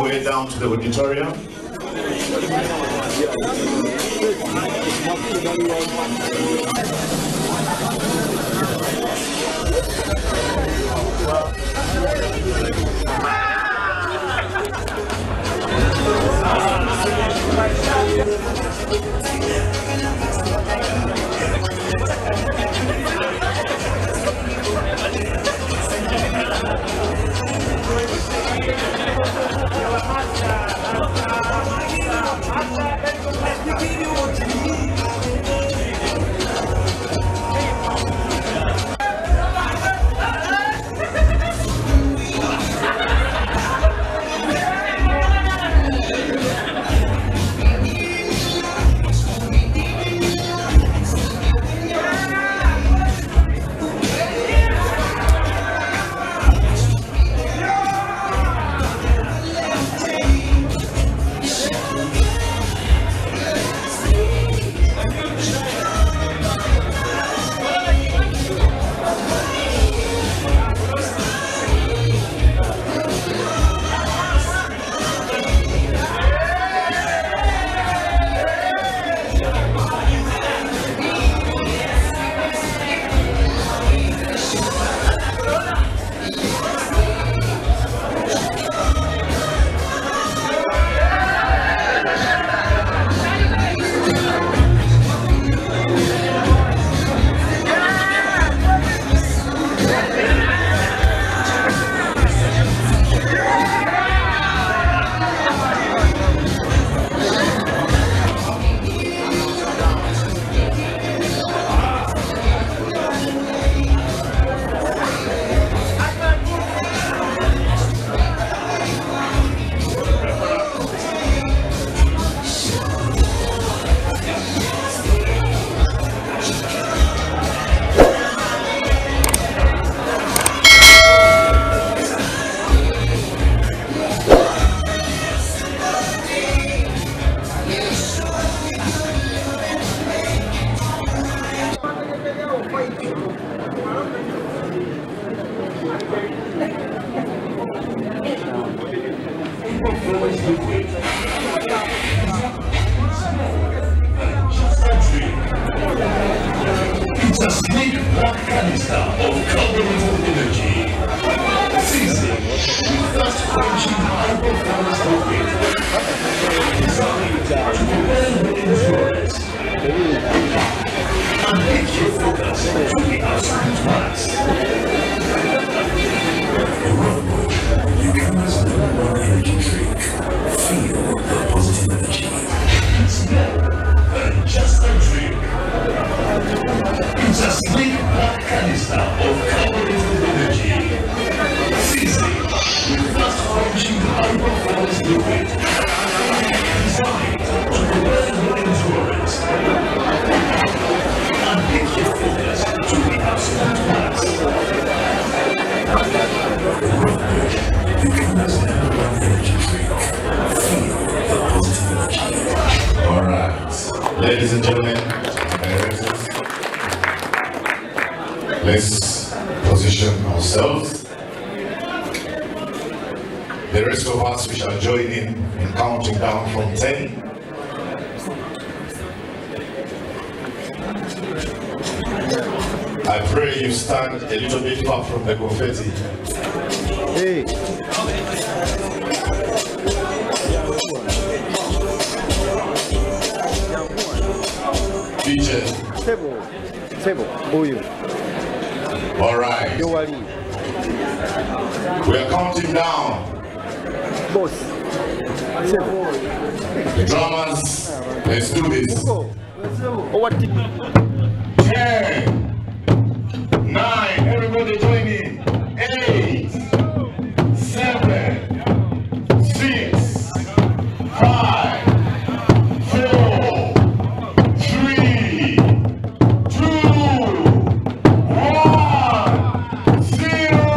way down to the auditorium. It's a sleek black canister of carbureted energy. Seasoned with fast-quenching high-performance liquid. Designed to prevent endurance. And get your focus to the absolute max. You can master one energy drink. Feel the positive energy. It's more than just a drink. It's a sleek black canister of carbureted energy. Seasoned with fast-quenching high-performance liquid. Designed to prevent endurance. And pick your focus to the absolute max. You can master one energy drink. Feel the positive energy. Alright, ladies and gentlemen, let's position ourselves. The rest of us, we shall join in counting down from 10. I pray you stand a little bit far from the confetti. Hey. DJ. Table. Oyo. All right. Yowali. We are counting down. Boss. The drummers, let's do this. 10, 9, everybody join in. 8, 7, 6, 5, 4, 3, 2, 1, 0.